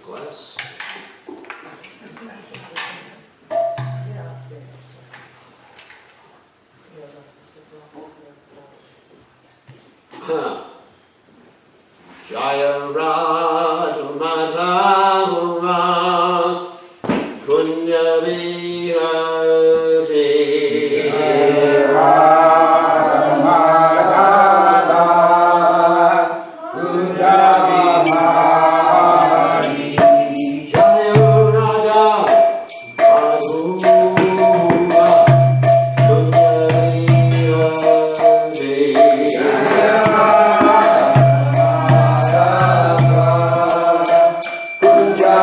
class. Jaya Radha Madhava Kunya Vihare. Jaya Radha Madhava Kunya Vihare. Jaya Radha Madhava Kunya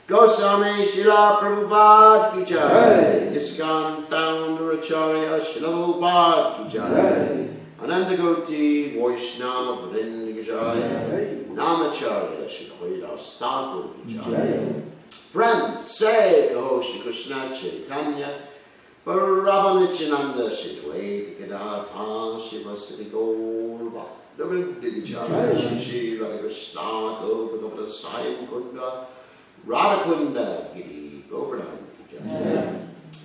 Goswami Srila Prabhupada ki jai. ISKCON founder Acharya Srila Prabhupada ki jai. Anandagoti Vaishnava Vrinda ki jai. Namacharya Srila Haridas Thakur ki jai. Friends, say Kaho Shri Krishna Chaitanya Paravanichananda Shidway, Gadapa, Shivasiti Golva, the Vindijaya, Shri Radha Krishna, Govardhana Sai Kunda, Radhakunda, Giri, Govardhan Kijaya,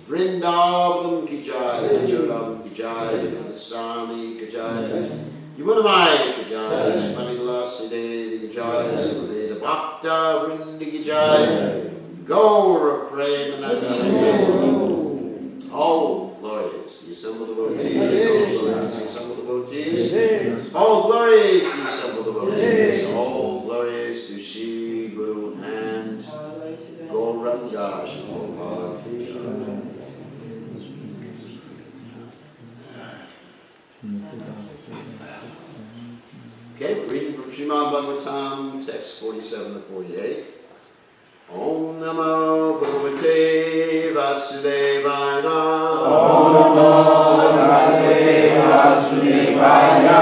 Vrindavan Kijaya, Joram Kijaya, Jagannathaswami Kijaya, Yuvanamaya Kijaya, Srimanila Siddhi Kijaya, Siddhi Bhakta Vrindi Kijaya, Gaura Premananda. All glorious to the assembled devotees, all glorious to the assembled devotees, all glorious to the assembled devotees, all glorious to Shri Guru and Gauranga Shri. Okay, we're reading from Srimad Bhagavatam, text 47 to 48. Om Namo Bhagavate Vasudevaya. Om Namo Bhagavate Vasudevaya.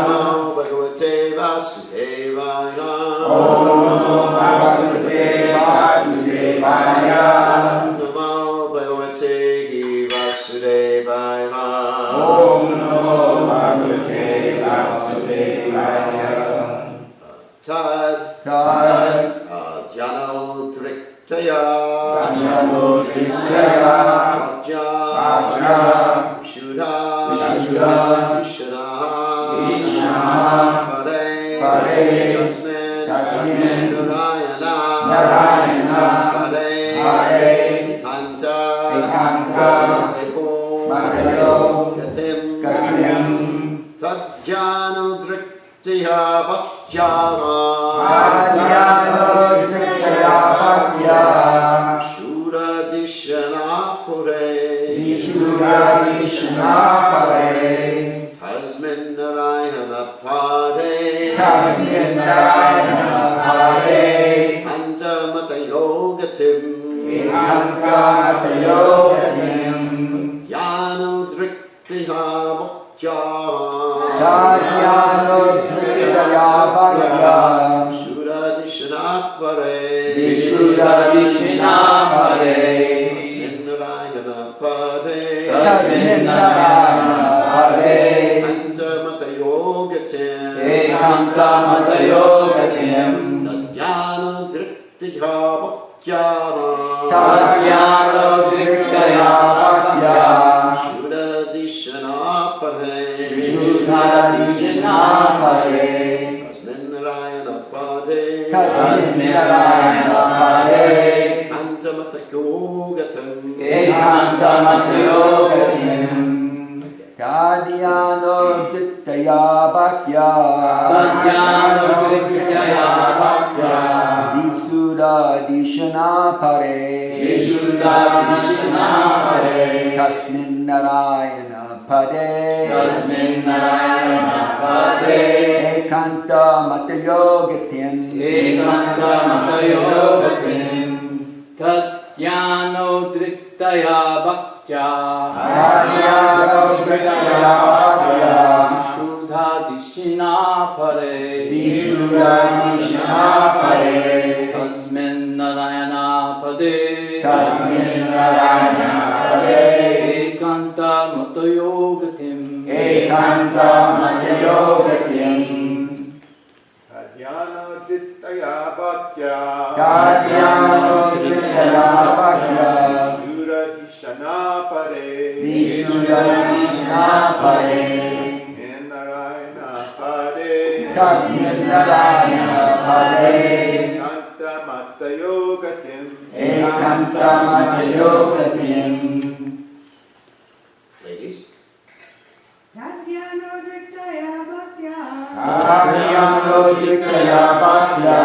Namo Bhagavate Vasudevaya. Om Namo Bhagavate Vasudevaya. Namo Bhagavate Vasudevaya. Om Namo Bhagavate Vasudevaya. Tad. Tad. Jnano Driktaya. Jnano Driktaya. Vajja. Vajja. Vishuddha. Vishuddha. Vishana. Pade. Pade. Tasmin. Narayana. Narayana. Pade. Pade. Ekanta. Ekanta. Eko. Matayo. Gatim. Gatim. Tajjano Driktaya Bhajjana. Jnano Driktaya Bhajya. Vishuddha Dishana Pure. Vishuddha Dishana Pare. Tasmin Narayana Pade. Tasmin Narayana Pare. Anta Matayo Gatim. Ekanta Matayo Gatim. Jnano Driktaya Bhajjana. Jnano Driktaya Bhajya. Vishuddha Dishana Pare. Vishuddha Dishana Pare. Tasmin Narayana Pade. Tasmin Narayana Pare. Anta Matayo Gatim. Ekanta Matayo Gatim. Tajjano Driktaya Bhajjana. Jnano Driktaya Bhajya. Vishuddha Dishana Pare. Vishuddha Dishana Pare. Tasmin Narayana Pade. Tasmin Narayana Pare. Anta Matayo Gatim. Ekanta Matayo Gatim. Jnano Driktaya Bhajya. Jnano Driktaya Bhajya. Vishuddha Dishana Pare. Vishuddha Dishana Pare. Tasmin Narayana Pade. Tasmin Narayana Pade. Ekanta Matayo Gatim. Ekanta Matayo Gatim. Jnano Driktaya Bhajya. Jnano Driktaya Bhajya. Vishuddha Dishana Pare. Vishuddha Dishana Pare. Tasmin Narayana Pade. Tasmin Narayana Pade. Ekanta Matayo Gatim. Ekanta Matayo Gatim. Jnana Driktaya Bhajya. Jnano Driktaya Bhajya. Vishuddha Dishana Pare. Vishuddha Dishana Pare. Tasmin Narayana Pade. Tasmin Narayana Pade. Ekanta Matayo Gatim. Ekanta Matayo Gatim. Ladies. Jnano Driktaya Bhajya. Jnano Driktaya Bhajya.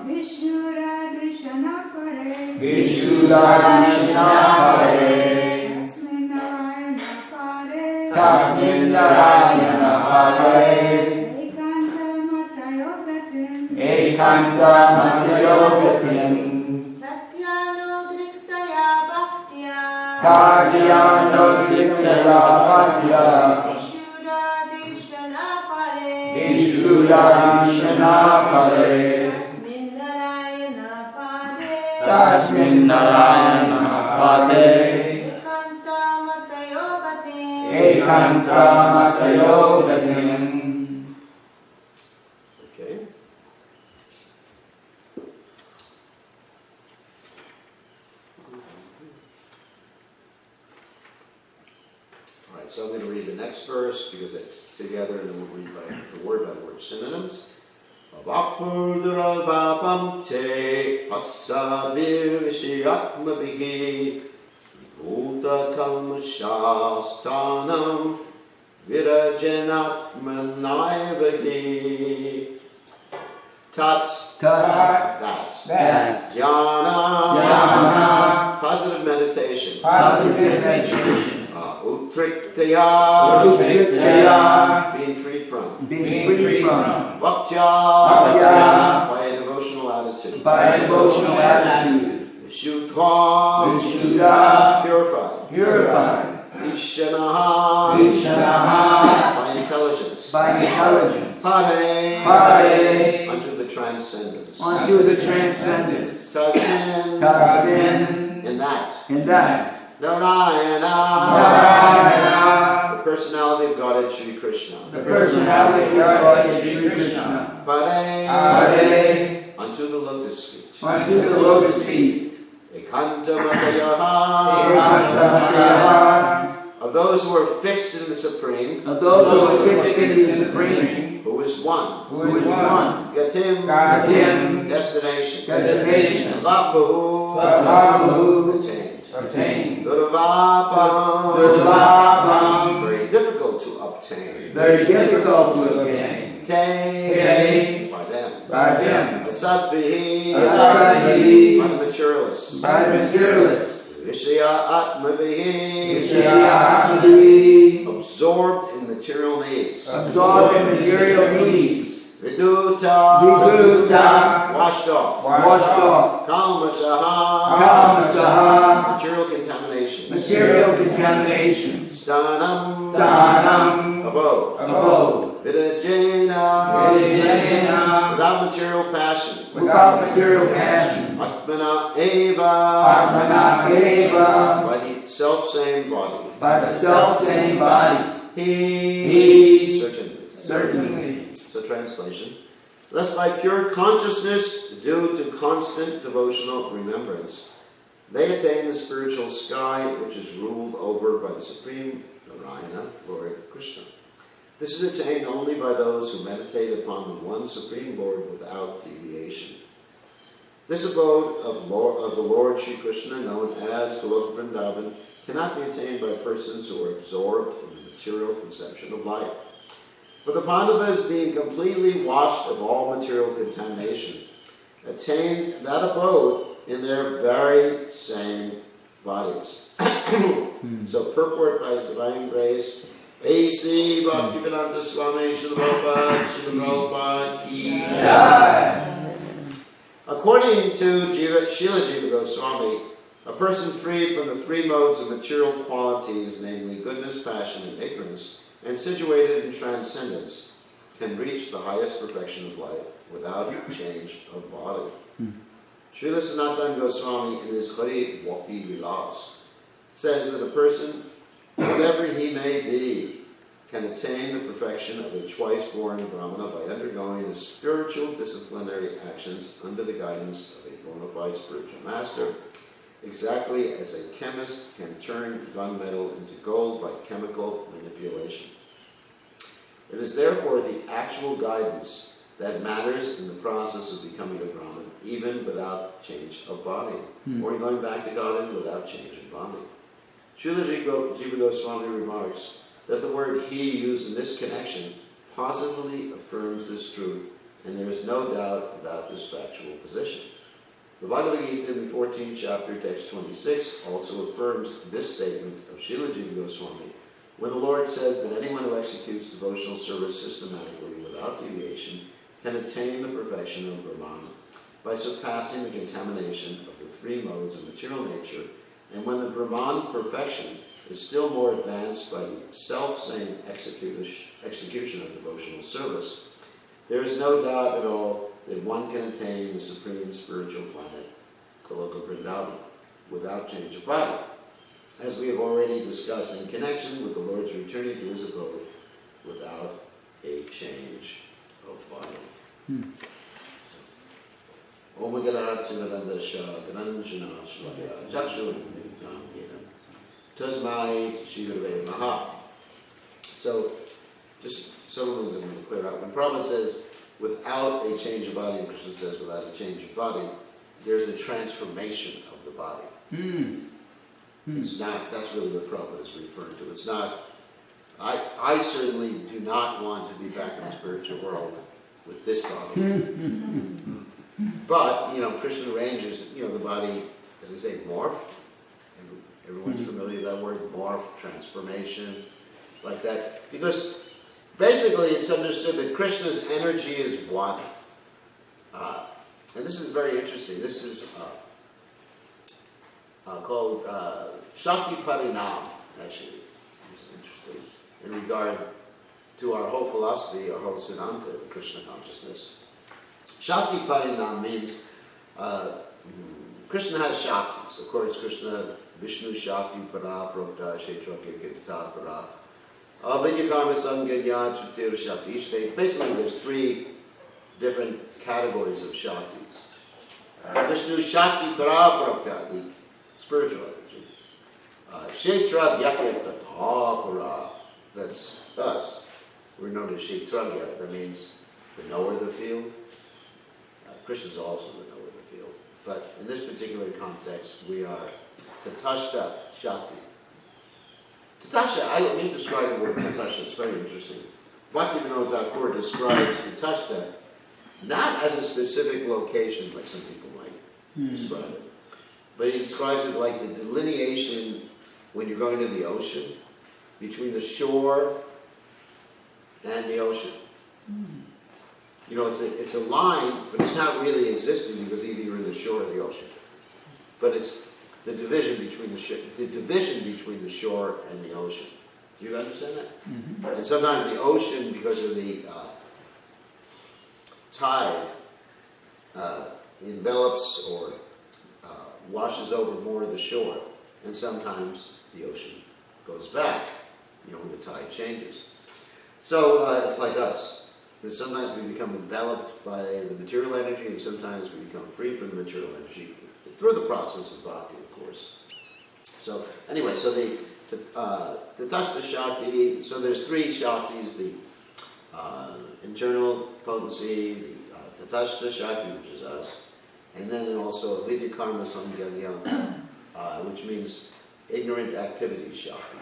Vishuddha Dishana Pare. Vishuddha Dishana Pare. Tasmin Narayana Pare. Tasmin Narayana Pare. Ekanta Matayo Gatim. Ekanta Matayo Gatim. Jnano Driktaya Bhajya. Jnano Driktaya Bhajya. Vishuddha Dishana Pare. Vishuddha Dishana Pare. Tasmin Narayana Pare. Tasmin Narayana Pade. Ekanta Ekanta Matayogatim. Okay. All right, so I'm going to read the next verse because it's together, and then we'll read by word synonyms. Avapurduravapam te pasabir vishayatmabihi bhuta kalmashastanam virajanatmanaivahi. Tat, that. Jnana, positive meditation. Utriktaya, being free from. Bhaktya, by a devotional attitude. Vishuddha, purified. Vishanaha, by intelligence. Pare, unto the transcendence. Tasmin, in that. Narayana, the personality of Godhead Shri Krishna. Pare, unto the lotus feet. Ekanta Matayaha, of those who are fixed in the Supreme, who is one. Gatim, destination. Vabahu, attained. Durvapam, very difficult to obtain. Te, by them. Asadbihi, by the materialists. Vishaya Atmabihi, absorbed in material needs. Viduta, washed off. Kalmasaha, material contaminations. Stanam, abode. Vidajena, without material passion. Atmana eva, by the self-same body. He, certainly. So translation. Thus by pure consciousness, due to constant devotional remembrance, they attain the spiritual sky which is ruled over by the Supreme Narayana, Lord Krishna. This is attained only by those who meditate upon the one Supreme Lord without deviation. This abode of the Lord Sri Krishna, known as Goloka Vrindavan, cannot be attained by persons who are absorbed in the material conception of life. For the Pandavas, being completely washed of all material contamination, attained that abode in their very same bodies. So purport by His Divine Grace, A.C. Bhaktivedanta Swami Srila Prabhupada Ki Jai. According to Srila Jiva Goswami, a person freed from the three modes of material qualities, namely goodness, passion, and ignorance, and situated in transcendence, can reach the highest perfection of life without change of body. Srila Sanatana Goswami, in his Hari Bhakti Vilas, says that a person, whatever he may be, can attain the perfection of a twice-born Brahmana by undergoing the spiritual disciplinary actions under the guidance of a bona fide spiritual master, exactly as a chemist can turn gunmetal into gold by chemical manipulation. It is therefore the actual guidance that matters in the process of becoming a Brahmin, even without change of body, or going back to Godhead without change of body. Srila Jiva Goswami remarks that the word he used in this connection positively affirms this truth, and there is no doubt about this factual position. The Bhagavad Gita in the 14th chapter, text 26, also affirms this statement of Srila Jiva Goswami, when the Lord says that anyone who executes devotional service systematically without deviation can attain the perfection of Brahmana by surpassing the contamination of the three modes of material nature, and when the Brahman perfection is still more advanced by the self-same execution of devotional service, there is no doubt at all that one can attain the supreme spiritual planet, Goloka Vrindavan, without change of body. as we have already discussed, in connection with the Lord's returning to his abode without a change of body. Om Gadahatsuradandasha Granjana Shlaya Jakshu Tasmai Shigurve Maha. So, just some of them I'm going to clear out. When Prabhupada says, without a change of body, and Krishna says, without a change of body, there's a transformation of the body. It's not, that's really what Prabhupada is referring to. It's not, I certainly do not want to be back in the spiritual world with this body. But, Krishna arranges, the body, as I say, morph. Everyone's familiar with that word, morph, transformation, like that. Because basically it's understood that Krishna's energy is one. And this is very interesting. This is called Shakti Parinam, actually. It's interesting in regard to our whole philosophy, our whole Siddhanta of Krishna consciousness. Shakti Parinam means Krishna has Shaktis. Of course, Krishna, Vishnu Shakti, Para, Prokta, Kshetra, Kirkita, Para, Avidya Karma, Samganya, Chatir, Shakti. Basically, there's three different categories of Shaktis. Vishnu Shakti, Para, Prokta, the spiritual energy. Kshetra, Kirkita, Para, that's us. We're known as Kshetragya. That means the knower of the field. Krishna is also the knower of the field. But in this particular context, we are Tatashta Shakti. Tatashta, let me describe the word Tatashta, it's very interesting. Bhaktivinoda Thakur describes Tatashta not as a specific location, like some people might describe it, but he describes it like the delineation when you're going to the ocean, between the shore and the ocean. It's a line, but it's not really existing because either you're in the shore or the ocean. But it's the division between the shore and the ocean. Do you understand that? And sometimes the ocean, because of the tide, envelops or washes over more of the shore, and sometimes the ocean goes back, when the tide changes. So it's like us. That sometimes we become enveloped by the material energy, and sometimes we become free from the material energy through the process of bhakti, of course. So anyway, so the Tatashta Shakti. So there's three Shaktis: the internal potency, the Tatashta Shakti, which is us, and then also Vidya Karma Samganya, which means ignorant activity Shakti.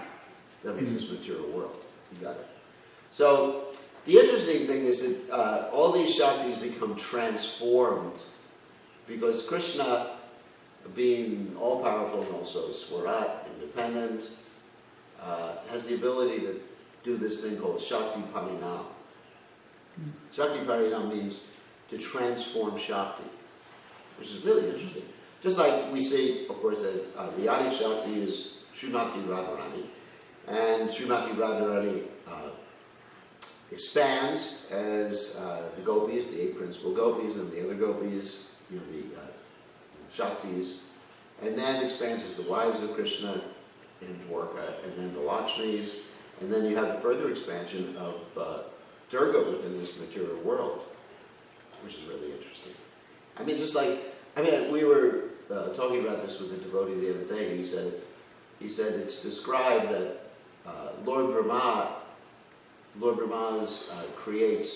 That means this material world. You got it. So the interesting thing is that all these Shaktis become transformed because Krishna, being all-powerful and also Swarat, independent, has the ability to do this thing called Shakti Parinam. Shakti Parinam means to transform Shakti, which is really interesting. Just like we see, of course, that the Adi Shakti is Srimati Radharani, and Srimati Radharani expands as the gopis, the 8 principal gopis, and the other gopis, the Shaktis, and then expands as the wives of Krishna in Dwarka, and then the Lakshmis, and then you have the further expansion of Durga within this material world, which is really interesting. We were talking about this with a devotee the other day. He said it's described that Lord Brahma creates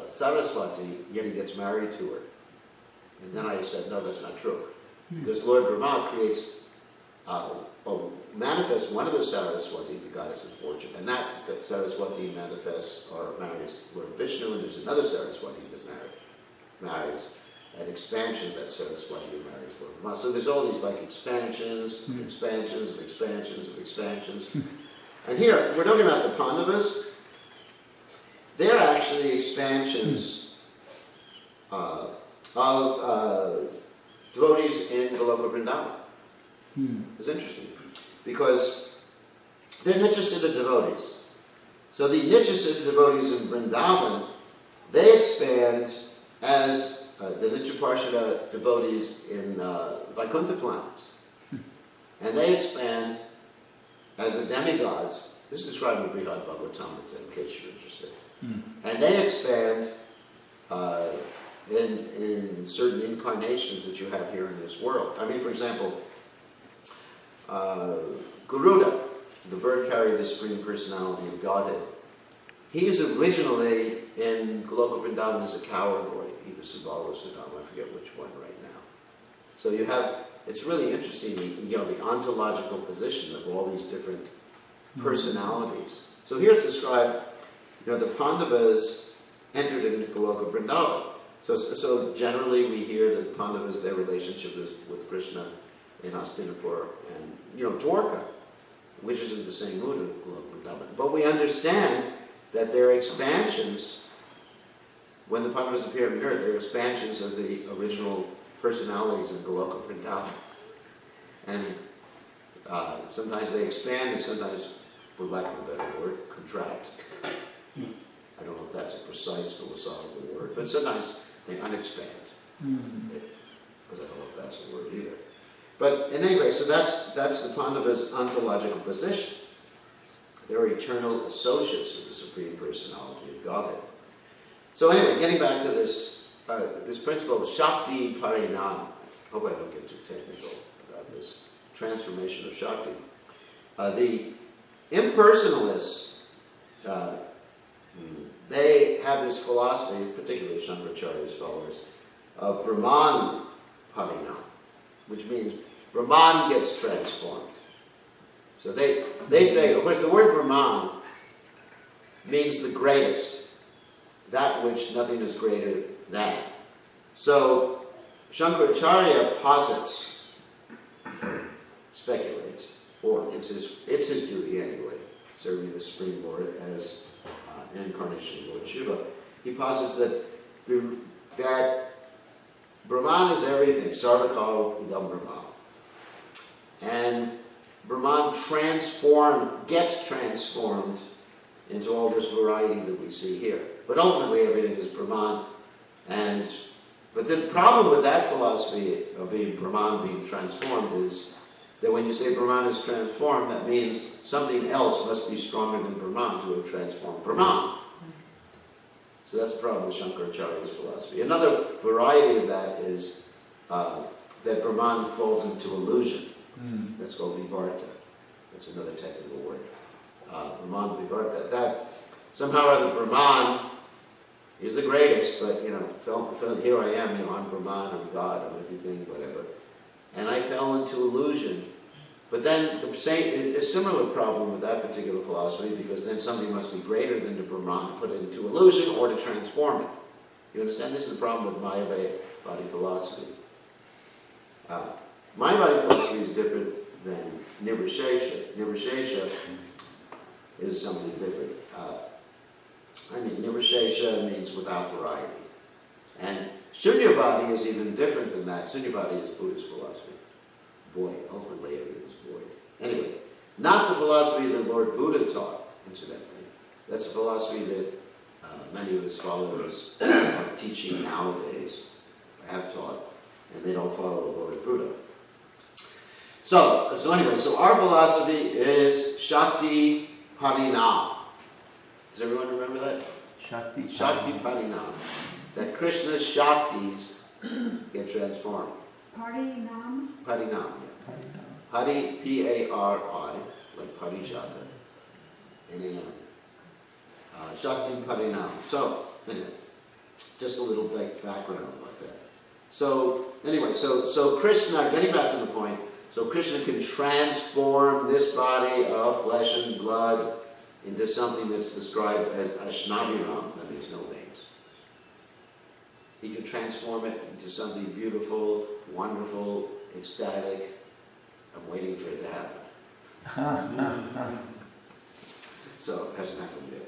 Saraswati, yet he gets married to her. And then I said, no, that's not true. Because Lord Brahma creates, manifests one of the Saraswatis, the goddess of fortune, and that Saraswati manifests or marries Lord Vishnu, and there's another Saraswati that marries an expansion of that Saraswati who marries Lord Brahma. So there's all these expansions, expansions of expansions of expansions. And here, we're talking about the Pandavas. They're actually expansions of devotees in Goloka Vrindavan. It's interesting, because they're Nityasiddha devotees. So the Nityasiddha devotees in Vrindavan, they expand as the Nitya Parshada devotees in Vaikuntha planets. and they expand as the demigods. This is described in Srimad Bhagavatam, in case you're interested. And they expand in certain incarnations that you have here in this world. I mean, for example, Garuda, the bird carrier of the Supreme Personality of Godhead, he is originally in Goloka Vrindavan as a coward boy. He was Subala Sudama, I forget which one right now. So you have, it's really interesting, you know, the ontological position of all these different personalities. So here's described, you know, the Pandavas entered into Goloka Vrindavan. So generally we hear that Pandavas, their relationship is with Krishna in Hastinapur and, you know, Dwarka, which is in the same mood of Goloka Vrindavan. But we understand that their expansions, when the Pandavas appear on earth, they're expansions of the original personalities in Goloka Vrindavan. And sometimes they expand and sometimes, for lack of a better word, contract. I don't know if that's a precise philosophical word, but sometimes they unexpand. Because I don't know if that's a word either. But in any way, so that's the Pandavas' ontological position. They're eternal associates of the Supreme Personality of Godhead. So anyway, getting back to this principle of Shakti Parinam. I hope I don't get too technical about this transformation of Shakti. The impersonalists, they have this philosophy, particularly Shankaracharya's followers, of Brahman Parinam, which means Brahman gets transformed. So they say, of course, the word Brahman means the greatest, that which nothing is greater than. So Shankaracharya posits, speculates, or it's his duty anyway, serving the Supreme Lord as an incarnation of Lord Shiva. He posits that Brahman is everything, Sarvakalo Idam Brahman. And Brahman gets transformed into all this variety that we see here. But ultimately everything is Brahman. But the problem with that philosophy of Brahman being transformed is that when you say Brahman is transformed, that means something else must be stronger than Brahman to have transformed Brahman. So that's the problem with Shankaracharya's philosophy. Another variety of that is that Brahman falls into illusion. That's called vivarta. That's another technical word. Brahman vivarta. That somehow or other Brahman is the greatest, but you know, here I am, you know, I'm Brahman, I'm God, I'm everything, whatever. And I fell into illusion. But then it's a similar problem with that particular philosophy, because then something must be greater than the Brahman to put it into illusion or to transform it. You understand? This is the problem with Mayavadi philosophy. Mayavadi philosophy is different than Nirvishesha. Nirvishesha is something different. Nirvishesha means without variety. And Shunyavadi is even different than that. Shunyavadi is Buddhist philosophy. Void. Ultimately, everything is void. Anyway, not the philosophy that Lord Buddha taught, incidentally. That's a philosophy that many of his followers are teaching nowadays, have taught, and they don't follow Lord Buddha. So anyway, so our philosophy is Shakti Parinam. Does everyone remember that? Shakti Parinam. That Krishna's Shaktis get transformed. Parinam? Parinam, yeah. Pari, P-A-R-I, like Parijata. N-A-M. Shakti Parinam. So, anyway, just a little background like that. So, anyway, so Krishna, getting back to the point, so Krishna can transform this body of flesh and blood into something that's described as Ashnaviram, that means no names. He can transform it into something beautiful, wonderful, ecstatic. I'm waiting for it to happen. So it hasn't happened yet.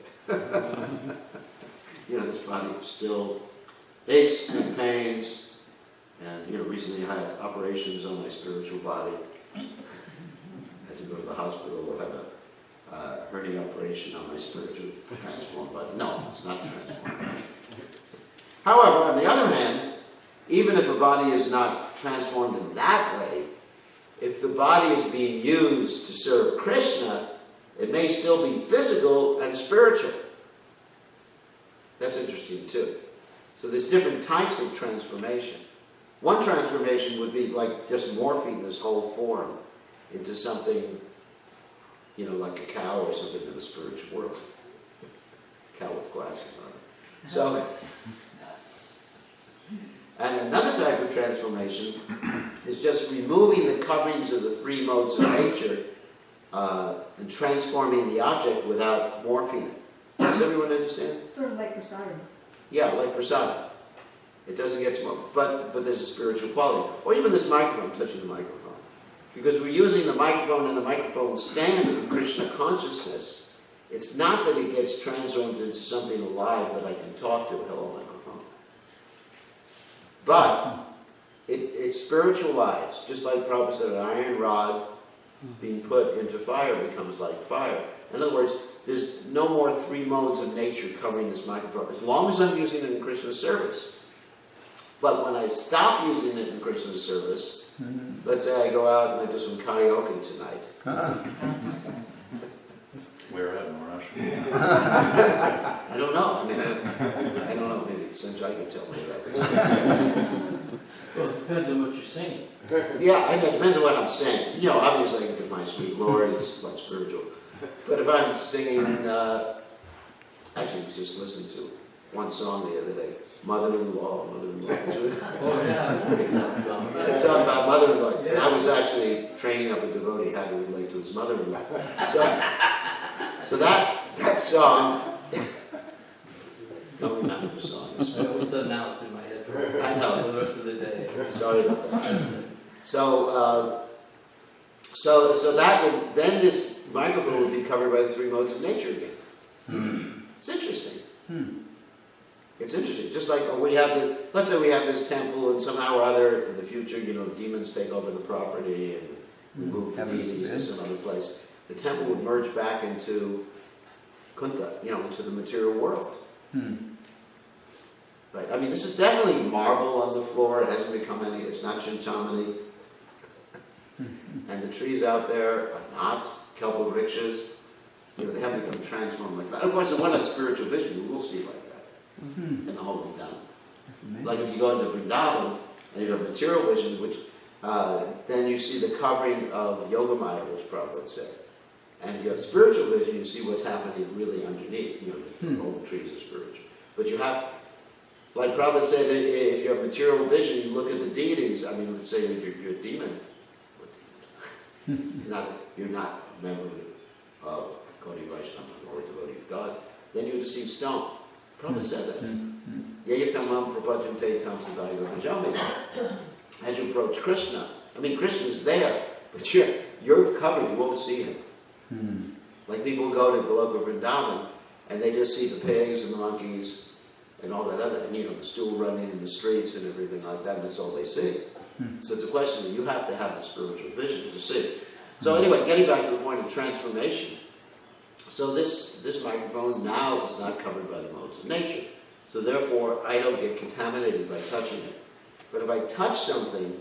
You know, this body still aches and pains. And, you know, recently I had operations on my spiritual body. I had to go to the hospital to have a hernia operation on my spiritual transformed body. No, it's not transformed. However, on the other hand, even if a body is not transformed in that way, if the body is being used to serve Krishna, it may still be physical and spiritual. That's interesting too. So there's different types of transformation. One transformation would be like just morphing this whole form into something, like a cow or something in the spiritual world. Cow with glasses on it. So, and another type of transformation is just removing the coverings of the three modes of nature and transforming the object without morphing it. Does everyone understand? Sort of like prasadam. Yeah, like prasadam. It doesn't get smoked, but there's a spiritual quality. Or even this microphone, touching the microphone. Because we're using the microphone and the microphone stands for Krishna consciousness. It's not that it gets transformed into something alive that I can talk to. Hello, microphone. But it's spiritualized, just like Prabhupada said, an iron rod being put into fire becomes like fire. In other words, there's no more three modes of nature covering this microphone, as long as I'm using it in Krishna's service. But when I stop using it in Krishna's service, let's say I go out and I do some karaoke tonight. Where at, Maharaj? I don't know. I don't know. Maybe Sanjay can tell me that. Well, it depends on what you're saying. Yeah, it depends on what I'm saying. Obviously, I can do my sweet Lord, it's like spiritual. But if I'm singing, actually, just listen to one song the other day, Mother-in-Law. Oh, yeah. That song about mother-in-law. Yeah. I was actually training up a devotee how to relate to his mother-in-law. So that song, don't remember the song. All of a sudden now it's in my head for I know. the rest of the day. Sorry about that. So that would, then this microphone would be covered by the three modes of nature again. It's interesting. It's interesting. Just like let's say we have this temple and somehow or other in the future, demons take over the property and we move the deities to some other place. The temple would merge back into Kunta, into the material world. Right. I mean, this is definitely marble on the floor. It hasn't become it's not chintamani. And the trees out there are not kelpa vrikshas. They haven't become transformed like that. Of course, in one of spiritual vision, you will see like that in the whole Vrindavan. Like if you go into Vrindavan and you have material vision, which then you see the covering of Yogamaya, which Prabhupada said. And if you have spiritual vision, you see what's happening really underneath. All the trees are spiritual. But you have, like Prabhupada said, if you have material vision, you look at the deities. I mean, let's say you're a demon. You're not a member of Gaudiya Vaishnava or devotee of God. Then you just see stone. Prabhupada said that. As you approach Krishna, I mean, Krishna is there, but you're covered, you won't see him. Like people go to Goloka Vrindavan and they just see the pigs and the monkeys and all that other, and the stool running in the streets and everything like that, and that's all they see. So it's a question that you have to have the spiritual vision to see. So anyway, getting back to the point of transformation. So this microphone now is not covered by the modes of nature. So therefore, I don't get contaminated by touching it. But if I touch something,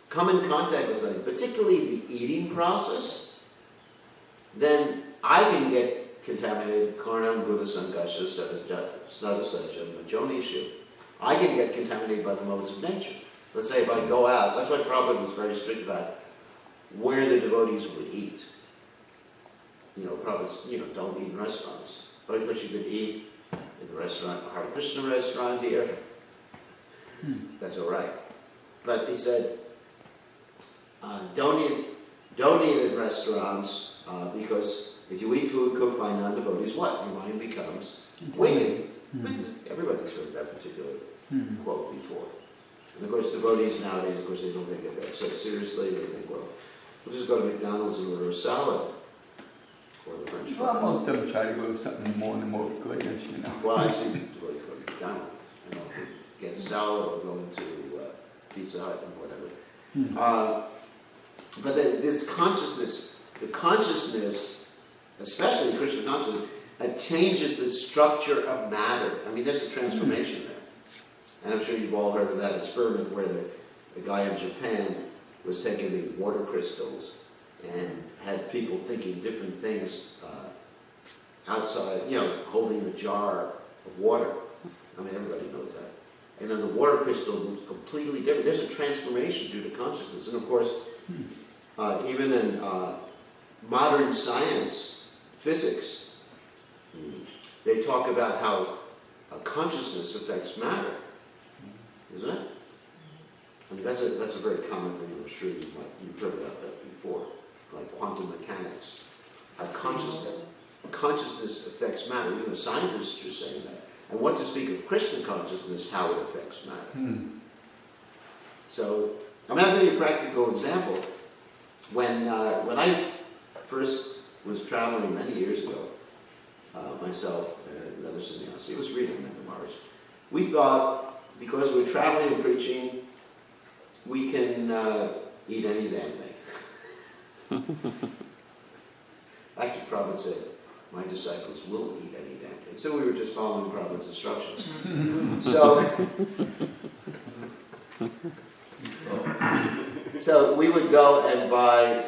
come in contact with something, particularly the eating process, then I can get contaminated, karnam, buddha, sangasha, sadasajam, majonishu. I can get contaminated by the modes of nature. Let's say if I go out, that's why Prabhupada was very strict about where the devotees would eat. Prabhupada, don't eat in restaurants. But you could eat in the restaurant, Hare Krishna restaurant here. That's all right. But he said, don't eat in restaurants because if you eat food cooked by non-devotees, what? Your mind becomes wicked. Everybody's heard that particular quote before. And of course, devotees nowadays, of course, they don't take it that so seriously. They think, well, we'll just go to McDonald's and order a salad. Or the French fries. Well, most of them try to go to something more goodness, Well, actually, devotees go to McDonald's. Get a salad or go into Pizza Hut and whatever. But this consciousness, the consciousness, especially Krishna consciousness, changes the structure of matter. I mean, there's a transformation there. And I'm sure you've all heard of that experiment where the guy in Japan was taking the water crystals and had people thinking different things outside, holding a jar of water. I mean, everybody knows that. And then the water crystal was completely different. There's a transformation due to consciousness. And of course, even in modern science, physics, they talk about how consciousness affects matter, isn't it? I mean, that's a very common thing. I'm sure you've heard about that before, like quantum mechanics. How consciousness affects matter. Even the scientists are saying that. And what to speak of Krishna consciousness, how it affects matter. So, I'll give you a practical example. When I first was traveling many years ago, myself and other sannyasi, it was reading the Maharaj, we thought, because we're traveling and preaching, we can eat any damn thing. Actually, Prabhupada said, my disciples will eat any damn thing. So we were just following Prabhupada's instructions. So we would go and buy,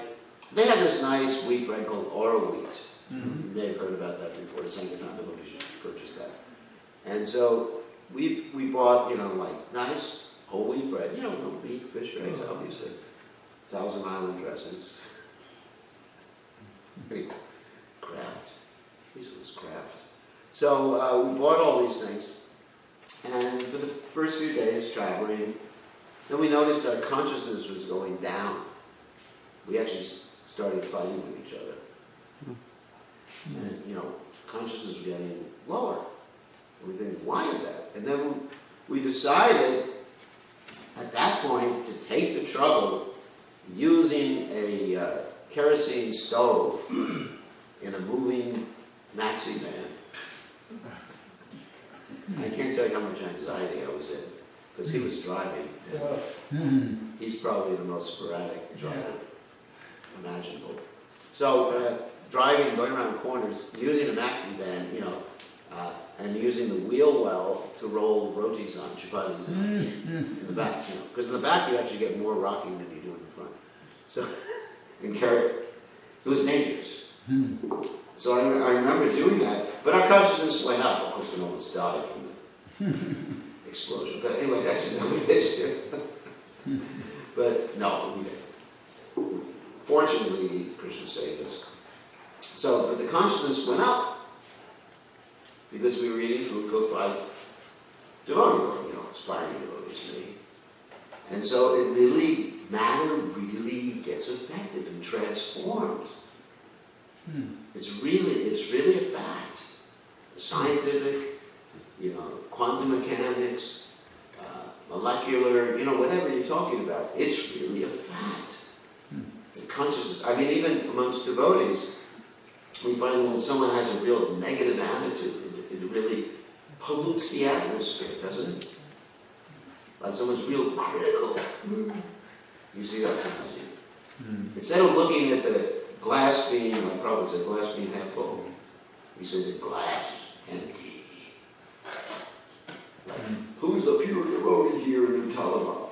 they had this nice wheat brand called Oro wheat. You may have heard about that before. It's like time nobody should purchase that. And so we bought, like nice whole wheat bread, no meat, fish, eggs, obviously. Thousand Island dressings. Kraft. This was Kraft. So we bought all these things. And for the first few days traveling, then we noticed our consciousness was going down. We actually started fighting with each other. And, consciousness was getting lower. And we think, why is that? And then we decided at that point to take the trouble using a kerosene stove in a moving maxi van. I can't tell you how much anxiety I was in, because he was driving. He's probably the most sporadic driver imaginable. So driving, going around corners, using a maxi van, and using the wheel well to roll rotis on, chapatis in the back, because in the back you actually get more rocking than you do in the front. So, and carry it. It was dangerous. So I remember doing that, but our consciousness went up. Of course, we almost died from the explosion. But anyway, that's another issue. But no, we didn't. Fortunately, Krishna saved us. So, but the consciousness went up because we were eating food cooked by devotees, or aspiring devotees to me. And so it really, matter really gets affected and transformed. It's really a fact. Scientific, quantum mechanics, molecular, whatever you're talking about, it's really a fact. The consciousness, even amongst devotees, we find when someone has a real negative attitude, it really pollutes the atmosphere, doesn't it? Like someone's real critical. You see that sometimes. Instead of looking at the glass being, like Prabhupada said, glass being half full, he said the glass is empty. Like, who's the pure devotee here in Talavana?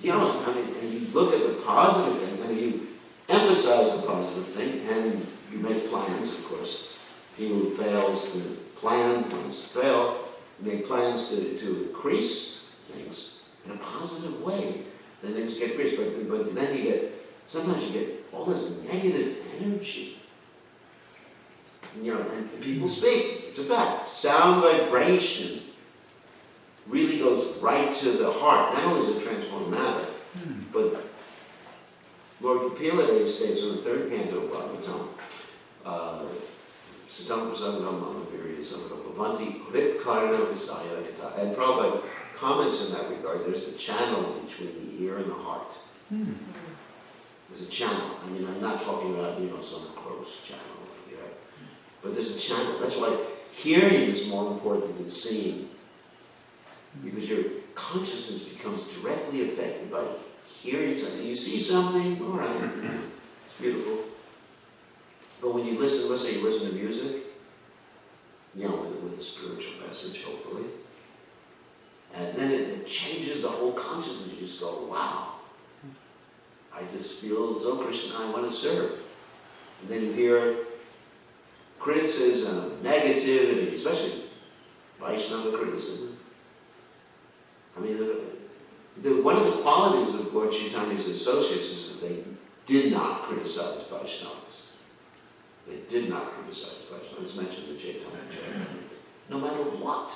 And you look at the positive thing, and you emphasize the positive thing, and you make plans, of course. He who fails to plan, plans to fail. You make plans to increase things in a positive way. Then things get increased, but then sometimes you get all this negative energy. And people speak. It's a fact. Sound vibration really goes right to the heart. Not only does it transform matter, but Lord Kapila states in the third canto of Bhagavatam, Siddham Prasangam Manaviri Samakapavanti Krit Karna Visaya Yata. And Prabhupada comments in that regard. There's a channel between the ear and the heart. There's a channel. I'm not talking about, some gross channel. But there's a channel. That's why hearing is more important than seeing. Because your consciousness becomes directly affected by hearing something. You see something, all right, it's beautiful. But when you listen, let's say you listen to music, with a spiritual message, hopefully, And then it changes the whole consciousness. You just go, wow. I just feel so Krishna, I want to serve. And then you hear criticism, negativity, especially Vaishnava criticism. I mean, one of the qualities of Lord Chaitanya's associates is that they did not criticize Vaishnavas. They did not criticize Vaishnavas. It's mentioned in Chaitanya Charitamrita. No matter what,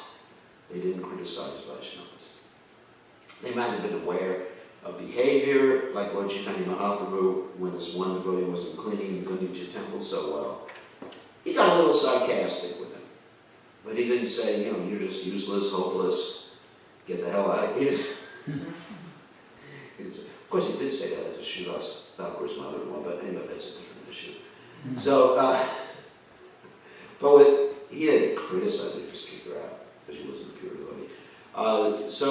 they didn't criticize Vaishnavas. They might have been aware of behavior, like Lord Chaitanya Mahaprabhu, when this one devotee wasn't cleaning the Gundicha temple so well. He got a little sarcastic with him. But he didn't say, you know, you're just useless, hopeless, get the hell out of here. Of course, he did say that as a Srivas Thakur's mother-in-law, but anyway, that's a different issue. So, he didn't criticize her, he just kicked her out, because she wasn't a pure devotee. So,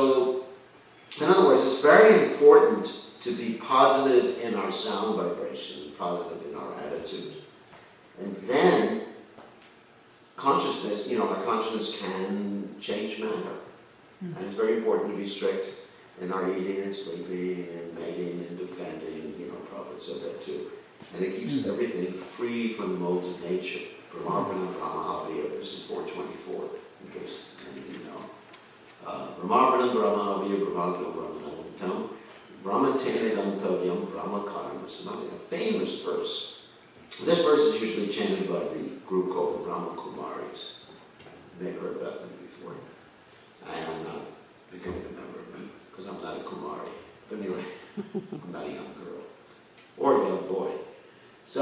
in other words, it's very important to be positive in our sound vibration, positive in our attitude. And then, consciousness, our consciousness can change matter. And it's very important to be strict in our eating and sleeping and mating and defending, Prabhupada said that too. And it keeps everything free from the modes of nature. Brahmarpana Brahmahavya, this is 424, in case any of you know. Brahmarpana Brahmahavya Brahmavya Brahmanam Brahma Tena Gantavyam Brahma Karma Samadhi. A famous verse. This verse is usually chanted by the group called the Brahma Kumaris. You may have heard about them before. I am not becoming a member of them, because I'm not a Kumari. But anyway, I'm not a young girl. Or a young boy. So,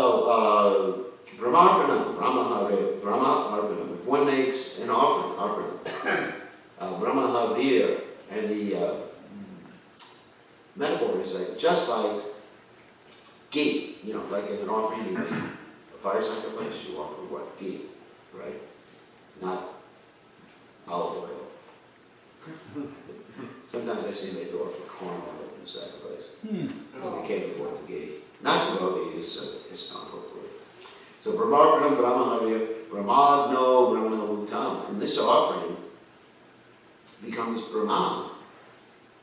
Brahmarpanam, Brahma, if one makes an offering, Brahmahavir, and the metaphor is like, just like ghee, like in an offering you make a fire sacrifice, you offer what? Ghee, right? Not olive oil. Sometimes I see they go for corn oil in sacrifice. They can't afford the ghee. Not devotees, ISKCON hopefully. So Brahmarpanam Brahmahavya Brahmadno Brahmanavutam. And this offering becomes Brahman.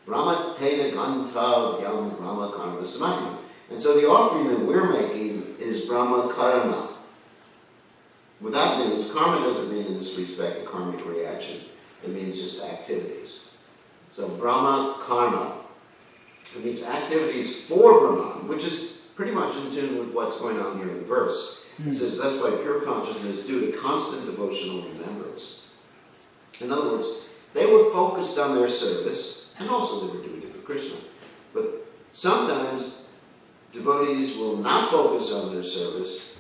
Brahma Tena Ganta Vyam Brahma Karma Samadhi. And so the offering that we're making is Brahma Karma. What that means, karma doesn't mean in this respect a karmic reaction. It means just activities. So Brahma Karma. It means activities for Brahman, which is pretty much in tune with what's going on here in the verse. It says, thus by pure consciousness due to constant devotional remembrance. In other words, they were focused on their service, and also they were doing it for Krishna. But sometimes devotees will not focus on their service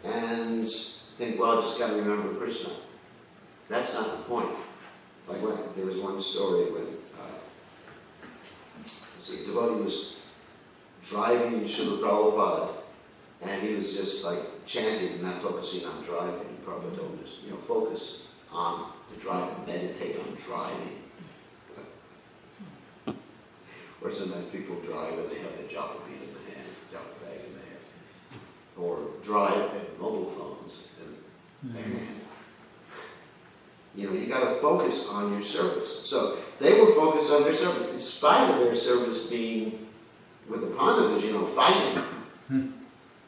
and think, well, I just got to remember Krishna. That's not the point. Like there was one story when a devotee was driving Srila Prabhupada, and he was just like chanting and not focusing on driving. Prabhupada told us, focus on the driving, meditate on driving. Or sometimes people drive and they have a japa bead in the hand, japa bag in the hand, or drive and mobile phones in their hand. You got to focus on your service. So they were focused on their service, in spite of their service being with the Pandavas, fighting.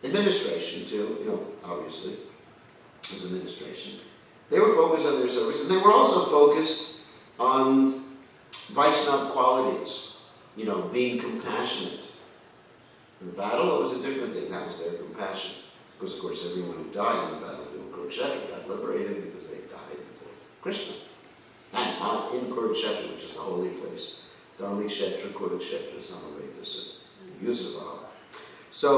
Administration too, obviously, was administration. They were focused on their service, and they were also focused on Vaishnava qualities, being compassionate. In the battle, it was a different thing. That was their compassion. Because, of course, everyone who died in the battlefield in Kurukshetra got liberated because they died before Krishna. And in Kurukshetra, which is the holy place, Dharmikshetra, Kurukshetra, Samavedasa, Yusava. So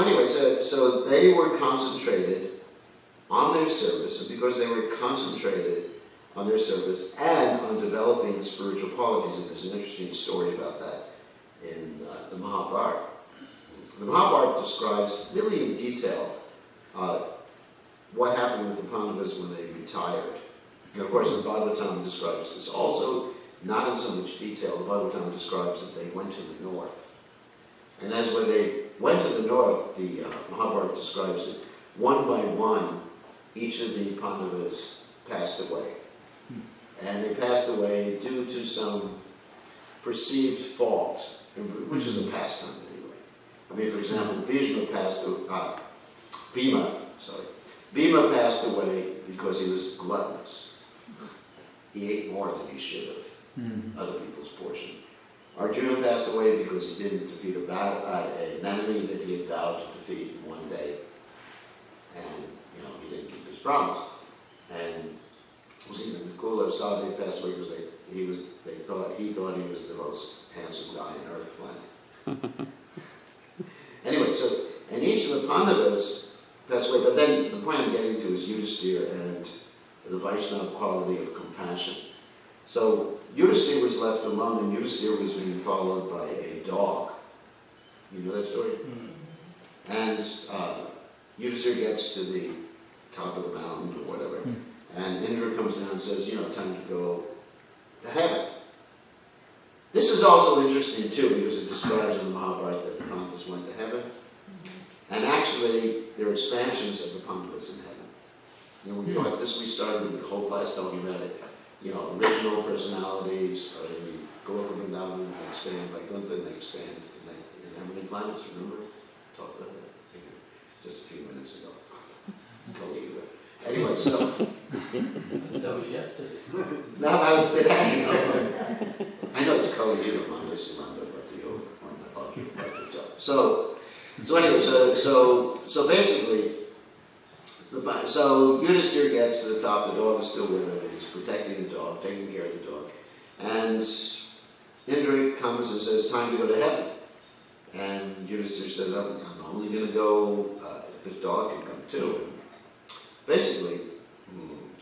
anyway, so they were concentrated on their service, and because they were concentrated on their service and on developing spiritual qualities, and there's an interesting story about that in the Mahabharata. The Mahabharata describes really in detail what happened with the Pandavas when they retired. And of course, the Bhagavatam describes this also, not in so much detail. The Bhagavatam describes that they went to the north. And as when they went to the north, the Mahabharata describes it, one by one, each of the Pandavas passed away. and they passed away due to some perceived fault, which is a pastime anyway. I mean, for example, Bhima passed away because he was gluttonous. He ate more than he should have, other people's portion. Arjuna passed away because he didn't defeat an enemy that he had vowed to defeat in one day. And, he didn't keep his promise. And it was even Kula Sadhu passed away because he thought he was the most handsome guy on earth planet. Anyway, so, and each of the Pandavas passed away, but then the point I'm getting to is Yudhisthira and the Vaishnava quality of compassion. So Yudhisthira was left alone, and Yudhisthira was being followed by a dog. You know that story? And Yudhisthira gets to the top of the mountain or whatever, and Indra comes down and says, time to go to heaven. This is also interesting too, because it describes in the Maharaj that the Pandavas went to heaven, and actually there are expansions of the Pandavas in heaven. We thought this, we started the whole class talking about it. Original personalities, they go up and down and they expand, like Gunther, they expand in heavenly planets, remember? Talked about that just a few minutes ago. Anyway, so. That was yesterday. No, that was today. I know it's Kali Yuga, So anyway, so basically, so Yudhisthira gets to the top, the dog is still with him, he's protecting the dog, taking care of the dog. And Indra comes and says, time to go to heaven. And Yudhisthira says, I'm only going to go if this dog can come too. And basically,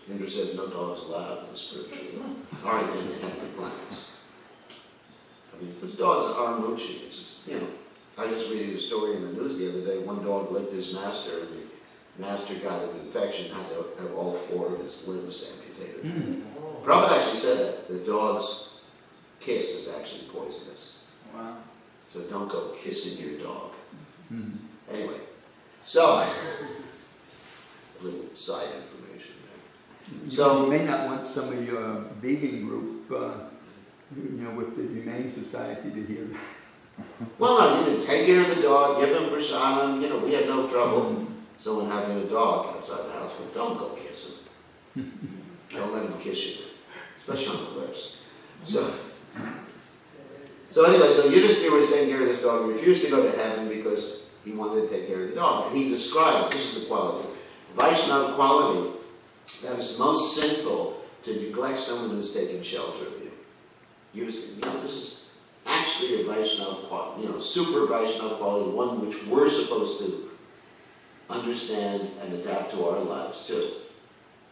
Indra says, no dogs allowed in the spiritual world. All right, in the heavenly planets. I mean, because dogs are moochie. It's just, I was just reading a story in the news the other day. One dog licked his master, and the master got an infection, had to have all 4 of his limbs amputated. Prabhupada actually said that the dog's kiss is actually poisonous. Wow. So don't go kissing your dog. Anyway, so a little side information there. So you may not want some of your vegan group, with the Humane Society to hear that. well, no, you can take care of the dog, give him prasadam. We have no trouble someone having a dog outside the house, but don't go kiss him. Don't let him kiss you, especially on the lips. So anyway, so Yudhisthira was taking care of this dog. He refused to go to heaven because he wanted to take care of the dog. And he described, this is the quality, Vaishnava quality, that is most sinful to neglect someone who's taking shelter of you. Yudhisthira, this is actually a Vaishnava quality, super Vaishnava quality, one which we're supposed to understand and adapt to our lives too.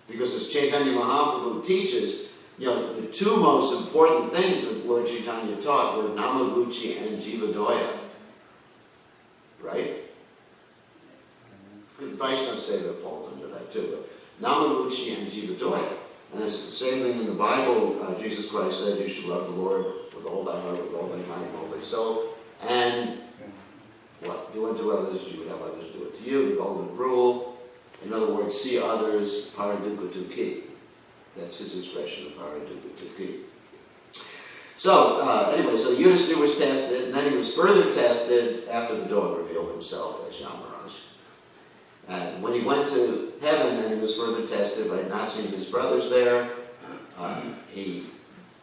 Because as Chaitanya Mahaprabhu teaches, the 2 most important things that Lord Chaitanya taught were Namaguchi and Jivadoya. Right? Vaishnava Seva falls under that too, but Namaguchi and Jivadoya. And it's the same thing in the Bible. Jesus Christ said you should love the Lord with all thy heart, with all thy mind, and all thy soul. And what? Do unto others, you would have others do it to you. The golden rule. In other words, see others, paradukatuki. That's his expression of paradukatuki. So, anyway, so Yudhisthira was tested, and then he was further tested after the dog revealed himself as Maharaj. And when he went to heaven and he was further tested by not seeing his brothers there, he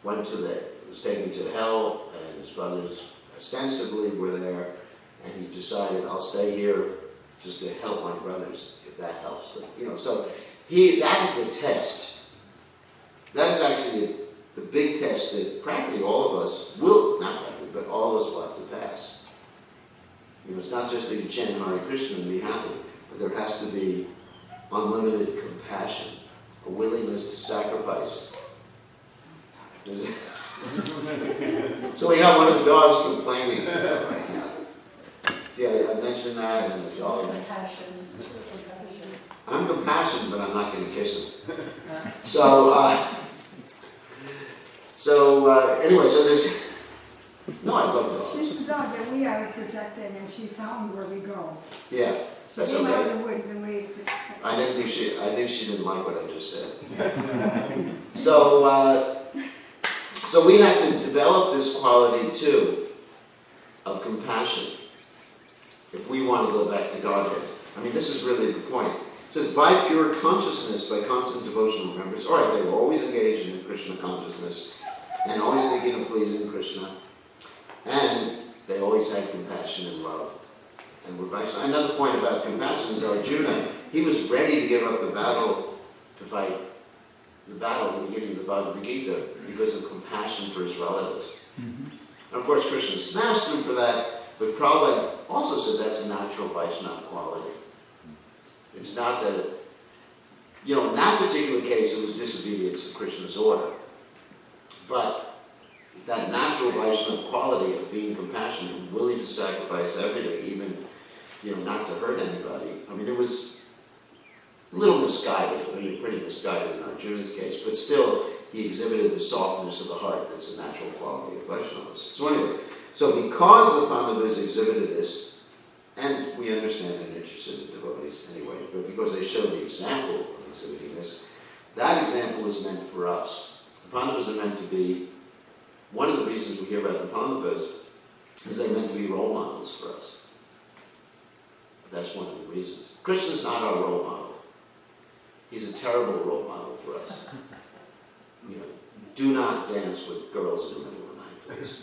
was taken to hell, and his brothers ostensibly were there, and he decided, I'll stay here just to help my brothers, if that helps them. So that is the test. That is actually the big test that practically all of us will, not practically, but all of us will have to pass. It's not just that you chant Hare Krishna and be happy, but there has to be unlimited compassion, a willingness to sacrifice. So we have one of the dogs complaining right now. See, I mentioned that, and the dog. I'm compassionate, but I'm not going to kiss him. Anyway, so there's. No, I love dogs. She's the dog that we are protecting, and she found where we go. Yeah. That's Came out okay. of the woods and waited. I think she didn't like what I just said. So we have to develop this quality too of compassion if we want to go back to Godhead. I mean, this is really the point. It says, by pure consciousness, by constant devotional remembrance. All right, they were always engaged in Krishna consciousness and always thinking of pleasing Krishna. And they always had compassion and love. And were Vaishnava. Another point about compassion is Arjuna. He was ready to give up the battle to fight the battle at the beginning of the Bhagavad Gita because of compassion for his relatives. And of course, Krishna smashed him for that, but Prabhupada also said that's a natural Vaishnava quality. It's not that, in that particular case, it was disobedience of Krishna's order. But that natural Vaishnava quality of being compassionate and willing to sacrifice everything, even, not to hurt anybody. I mean, it was a little misguided, pretty misguided in Arjuna's case, but still, he exhibited the softness of the heart that's a natural quality of Vaishnavas. So anyway, because the Pandavas exhibited this, and we understand they're interested in devotees anyway, but because they show the example of exhibiting this, that example is meant for us. The Pandavas are meant to be, one of the reasons we hear about the Pandavas is they're meant to be role models for us. That's one of the reasons. Krishna's not our role model. He's a terrible role model for us. Do not dance with girls in the middle of the night, please.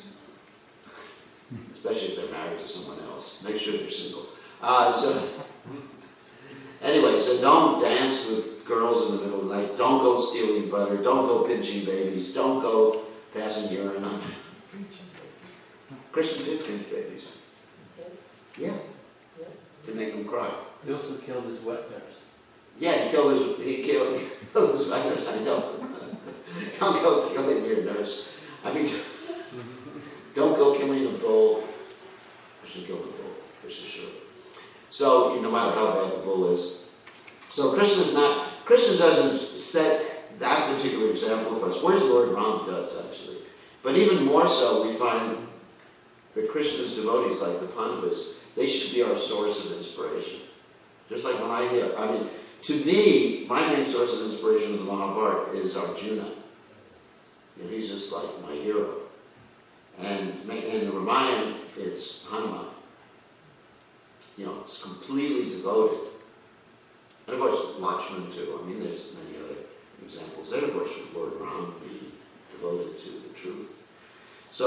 Especially if they're married to someone else. Make sure they're single. So don't dance with girls in the middle of the night. Don't go stealing butter. Don't go pinching babies. Don't go passing urine on. Krishna did pinch babies. Yeah. To make them cry. He also killed his wet nurse. Yeah, he killed his wet nurse. I know. Don't go killing your nurse. I mean, don't go killing a bull. Krishna killed a bull, for sure. So, no matter how bad the bull is. So Krishna doesn't set that particular example for us. Whereas Lord Ram does, actually. But even more so, we find that Krishna's devotees, like the Pandavas, they should be our source of inspiration. Just like when I hear, to me, my main source of inspiration in the Mahabharata is Arjuna. He's just like my hero. And in the Ramayana, it's Hanuman. It's completely devoted. And of course, Lakshman too. There's many other examples. There, of course, Lord Ram being devoted to the truth. So,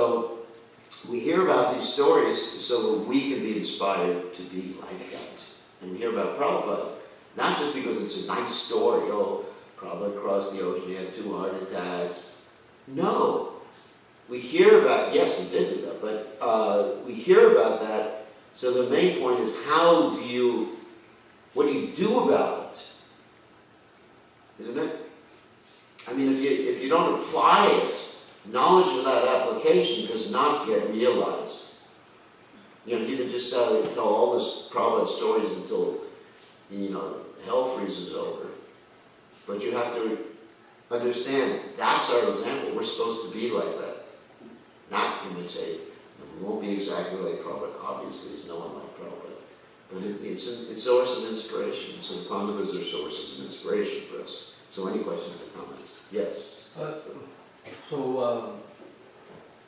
we hear about these stories so that we can be inspired to be like that. And we hear about Prabhupada, not just because it's a nice story, Prabhupada crossed the ocean, he had 2 heart attacks. No. We hear about, yes, he did do that, but we hear about that, so the main point is what do you do about it? Isn't it? If you don't apply it, knowledge without application does not get realized. You can just tell all this Prabhupada stories until, hell freezes over. But you have to understand, that's our example. We're supposed to be like that. Not imitate. And we won't be exactly like Prabhupada. Obviously, there's no one like Prabhupada. But it's a source of inspiration. So the Pandavas are sources of inspiration for us. So any questions or comments? Yes?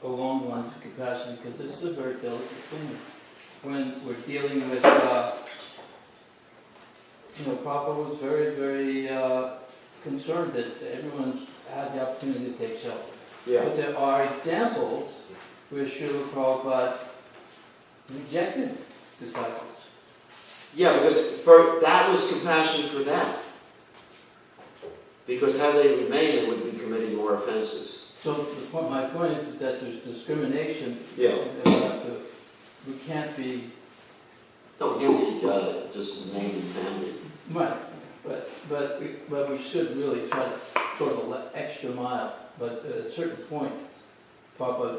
Along the lines of compassion, because this is a very delicate thing. When we're dealing with, Prabhupada was very, very concerned that everyone had the opportunity to take shelter. Yeah. But there are examples where Srila Prabhupada rejected disciples. Yeah, because that was compassion for them. Because had they remained, they would be committing more offenses. So my point is that there's discrimination. Yeah. We can't be... No, we can't be just naming family. Right. But we should really try to go the extra mile. But at a certain point, Papa,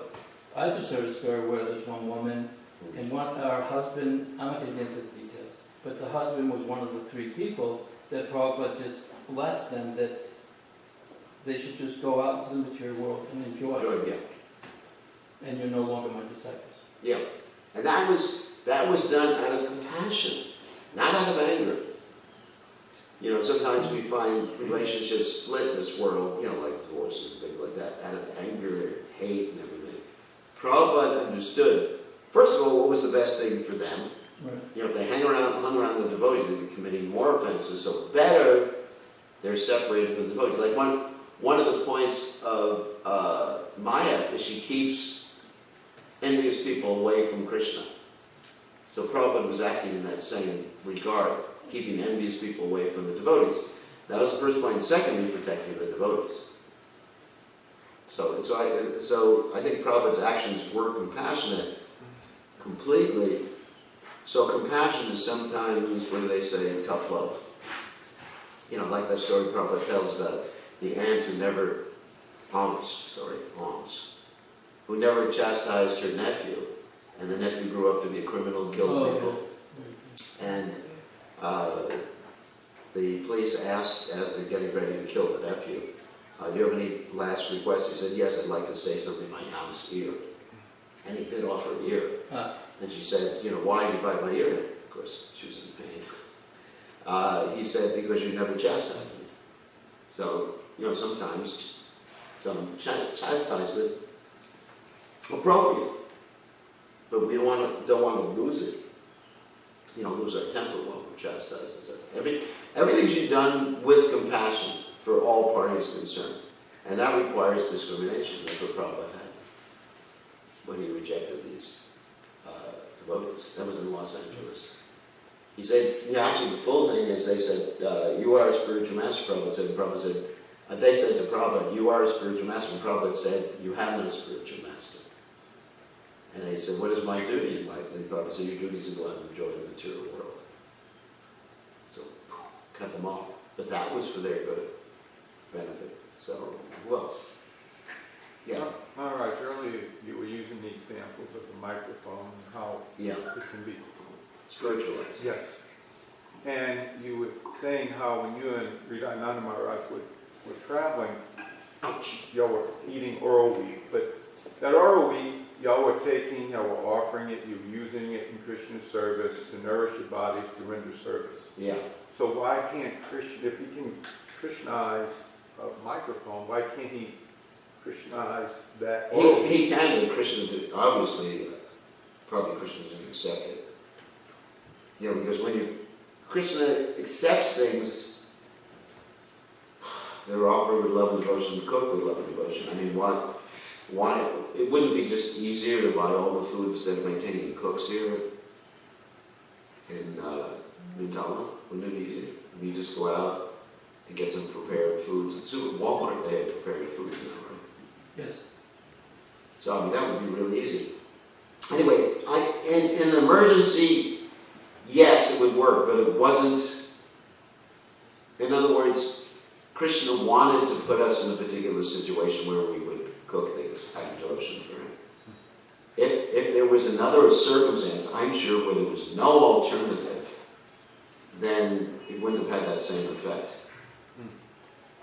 I just heard a story where there's one woman and her husband, I'm not going to get into the details, but the husband was one of the 3 people that Prabhupada just blessed them that they should just go out into the material world and enjoy it. Yeah. And you're no longer my disciples. Yeah. And that was done out of compassion. not out of anger. You know, sometimes we find relationships split in this world, you know, like divorces and things like that, out of anger and hate and everything. Prabhupada understood, first of all, what was the best thing for them. Right. You know, if they hung around the devotees, they'd be committing more offenses, so better they're separated from the devotees. Like one of the points of Maya is she keeps envious people away from Krishna. So Prabhupada was acting in that same regard, keeping envious people away from the devotees. That was the first point. Secondly, protecting the devotees. So I think Prabhupada's actions were compassionate completely. So compassion is sometimes, what do they say, tough love. You know, like that story Prabhupada tells about the aunt who never, who never chastised her nephew, and the nephew grew up to be a criminal and killed people. And the police asked, as they're getting ready to kill the nephew, do you have any last requests? He said, yes, I'd like to say something in my aunt's ear. And he bit off her ear. And she said, you know, why did you bite my ear? Of course, she was in pain. He said, because you never chastised me. So, you know, sometimes some chastisement appropriate. But we don't want to lose it. You know, lose our temper while we're chastising. Everything should be done with compassion for all parties concerned. And that requires discrimination. That's what Prabhupada had when he rejected these devotees. That was in Los Angeles. He said, actually the full thing is they said, you are a spiritual master, Prabhupada said. And Prabhupada said, they said to Prabhupada, you are a spiritual master. And Prabhupada said, you have no spiritual master. And they said, what is my duty in life? And Prabhupada said, your duty is to go out and enjoy the material world. So, cut them off. But that was for their good benefit. So, who else? Yeah. Maharaj, earlier you were using the examples of the microphone and how it can be spiritualized. Yes. And you were saying how when you and Hridayananda Maharaj were traveling, y'all were eating oral wheat, but that oral wheat y'all were taking, y'all were offering it, you were using it in Krishna's service to nourish your bodies, to render service. Yeah. So why can't Krishna, if he can Krishnaize a microphone, why can't he Krishnaize that oral wheat? He can, but Krishna did, obviously, probably Krishna didn't accept it. Yeah, because when Krishna accepts things, they're offered with love and devotion, cooked with love and devotion. I mean, why? It wouldn't be just easier to buy all the food instead of maintaining cooks here in Dhama? Wouldn't it be easier? You just go out and get some prepared foods. It's at Walmart, they have prepared foods now, right? Yes. So, I mean, that would be really easy. Anyway, in an emergency, yes, it would work, but it wasn't. In other words, Krishna wanted to put us in a particular situation where we would cook things out of devotion for him. If there was another circumstance, I'm sure, where there was no alternative, then it wouldn't have had that same effect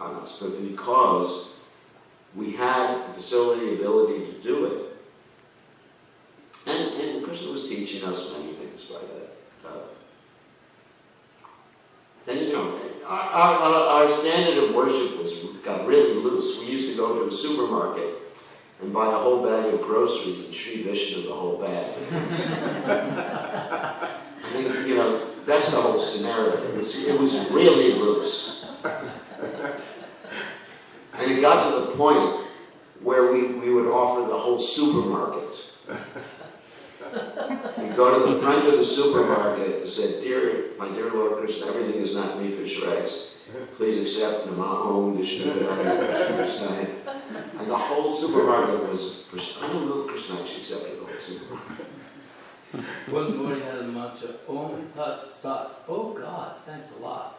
on us. But because we had the facility, ability to do it, and Krishna was teaching us many things by that. And you know, our standard of worship got really loose. We used to go to a supermarket and buy a whole bag of groceries and Sri Vishnu the whole bag. I think, you know, that's the whole scenario. It was really loose. And it got to the point where we would offer the whole supermarket. You go to the front of the supermarket and say, my dear Lord Krishna, everything is not me for shreds. Please accept Namaho Vishnu. And the whole supermarket was, I don't know if Krishna actually accepted the whole supermarket. One morning I had a mantra, Om Tat Sat. Oh God, thanks a lot.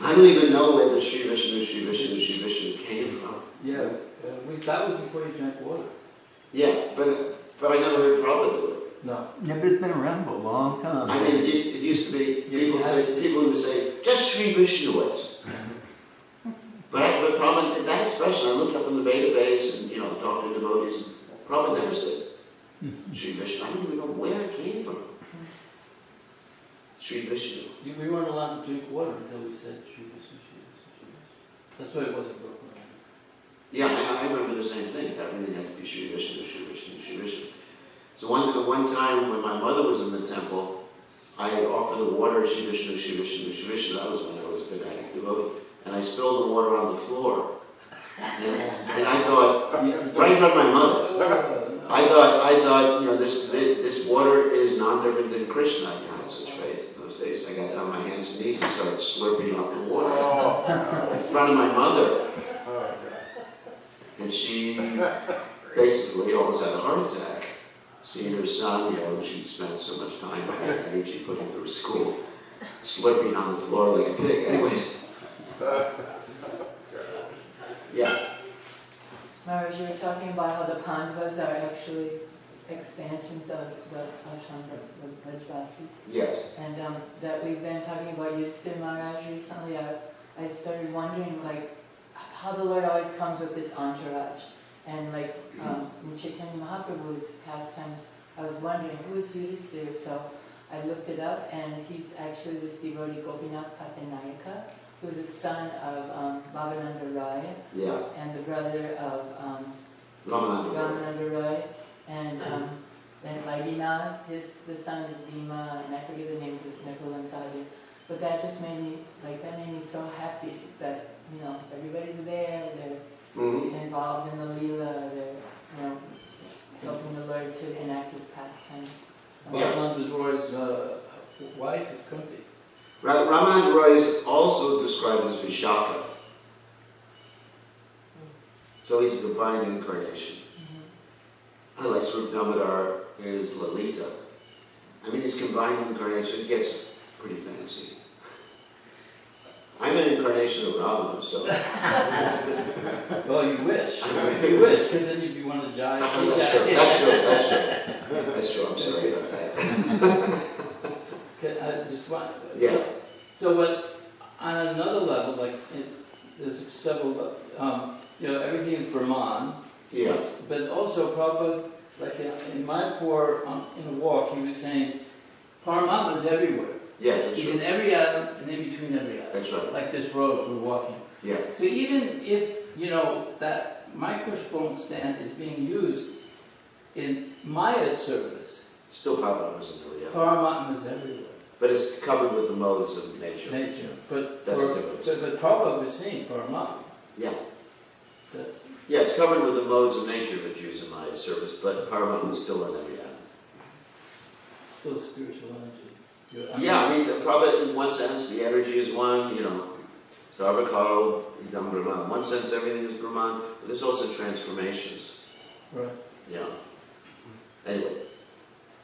I don't even know where the Sri Vishnu came from. Yeah, that was before you drank water. Yeah, but I never heard Prabhupada do it. No. Yeah, but it's been around for a long time. I mean, it used to be, people would say, just Sri Vishnu it. But Prabhupada, that expression, I looked up in the database and, you know, talked to devotees, and Prabhupada never said Sri Vishnu. I don't even know where it came from. Sri Vishnu. We weren't allowed to drink water until we said Shri Vishnu, Shri Vishnu, Shri Vishnu. That's why it wasn't broken. Yeah, I remember the same thing. Everything had to be Sri Vishnu, Sri Vishnu, Sri Vishnu. So one time when my mother was in the temple, I offered the water Sri Vishnu, Sri Vishnu, Sri Vishnu. That was when I was a Vedic devotee. And I spilled the water on the floor. And I thought, right in front of my mother, I thought, you know, this water is none different than Krishna. I had such faith in those days. I got on my hands and knees and started slurping up the water in front of my mother. And she basically almost had a heart attack. Seeing her son, you know, she spent so much time at age, she put him through school, slurping on the floor like a pig. Anyway. Yeah. Maharaj, you were talking about how the Pandavas are actually expansions of the Ashambra, the Vrajvasis. Yes. And that we've been talking about Yudhishthira Maharaj recently. I started wondering, like, how the Lord always comes with this entourage. And like in Chaitanya Mahaprabhu's pastimes, I was wondering, who is Yudhishthira? So I looked it up, and he's actually this devotee Gopinath Patanayaka, who is the son of Bhavananda Rai, Yeah. and the brother of Ramananda. Rai. And then Vaidinath, the son is Dhama, and I forget the names of Nikol and Sadhu. But that just made me, that made me so happy that, you know, everybody's there, they're involved in the Leela, they're, you know, helping the Lord to enact his pastime. So, Bhavananda Roy's wife is Kunti. Ramananda Roy is also described as Vishaka. So he's a divine incarnation. Like Swarup Damodar is Lalita. I mean, it's combined incarnation. It gets pretty fancy. I'm an incarnation of Ravana, so. Well, you wish. You wish, because then you'd be one of the giants. That's true. I'm sorry about that. I just want. Yeah. So, but on another level, there's several. You know, everything is Brahman. Yeah. But also, Prabhupada, like in Mayapur, in the walk, he was saying, Paramatma is everywhere. Yeah, that's He's true. in every atom and in between every atom. That's right. Like this road we're walking. Yeah. So even if, you know, that microphone stand is being used in Maya's service, Still Paramatma is in there, yeah. Paramatma is everywhere. But it's covered with the modes of nature. But That's the difference. the Prabhupada was saying Paramatma. Yeah. That's, Yeah, it's covered with the modes of nature that use in Maya service, but Paramatma is still in every atom. still spiritual energy. I mean, Prabhupada, in one sense, the energy is one, you know, Sarvakaro, Idam Brahman. In one sense, everything is Brahman, but there's also transformations. Right. Yeah. Anyway,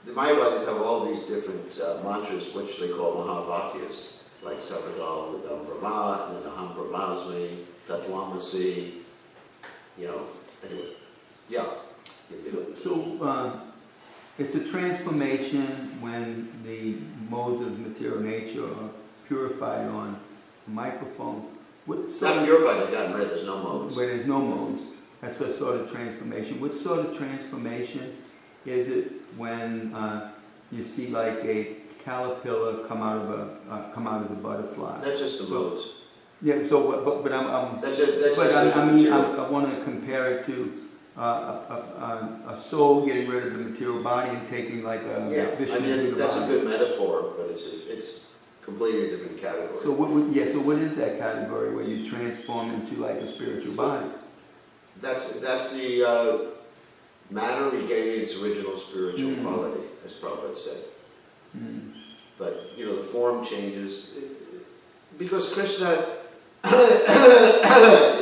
the Mayavadis have all these different mantras, which they call Mahavakyas, like Sarvakaro, Idam Brahma, and then Aham Brahmasmi, Tattvamasi, you know, anyway. Yeah. So it's a transformation when the modes of material nature are purified on a microphone. It's not purified like that, right? There's no modes. Where there's no modes. That's a sort of transformation. What sort of transformation is it when you see like a caterpillar come out of a butterfly? That's just the modes. Yeah. So, but I'm. That's I want to compare it to a soul getting rid of the material body and taking like a Vishnu. I mean, that's a good metaphor, but it's completely different category. So what is that category where you transform into like a spiritual body? That's the matter regaining its original spiritual quality, as Prabhupada said. But you know, the form changes because Krishna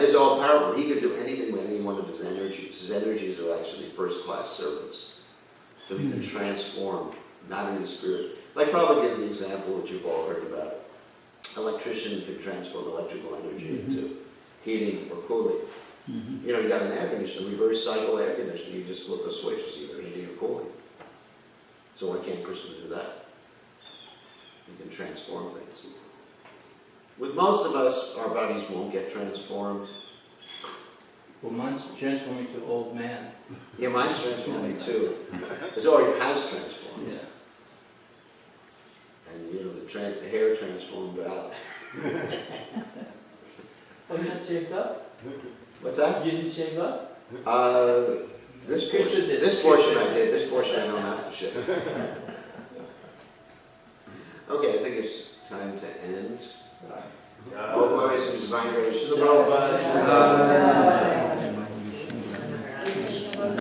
is all powerful. He could do anything with any one of his energies. His energies are actually first-class servants. So he can transform matter into spirit. Like Prabhupada gives the example that you've all heard about. Electrician can transform electrical energy into heating or cooling. You know, you got an air conditioner, reverse cycle air conditioner. You just flip the switch, it's either heating or cooling. So why can't Krishna do that? He can transform things. With most of us, our bodies won't get transformed. Well, mine's transforming to old man. Yeah, mine's transforming too. It already has transformed. Yeah. And you know, the that? You didn't shave up? This Krishna portion, did. this portion I did, this portion I don't have to shave. Okay, I think it's time to end. All glories and divine grace to the Prabhupada.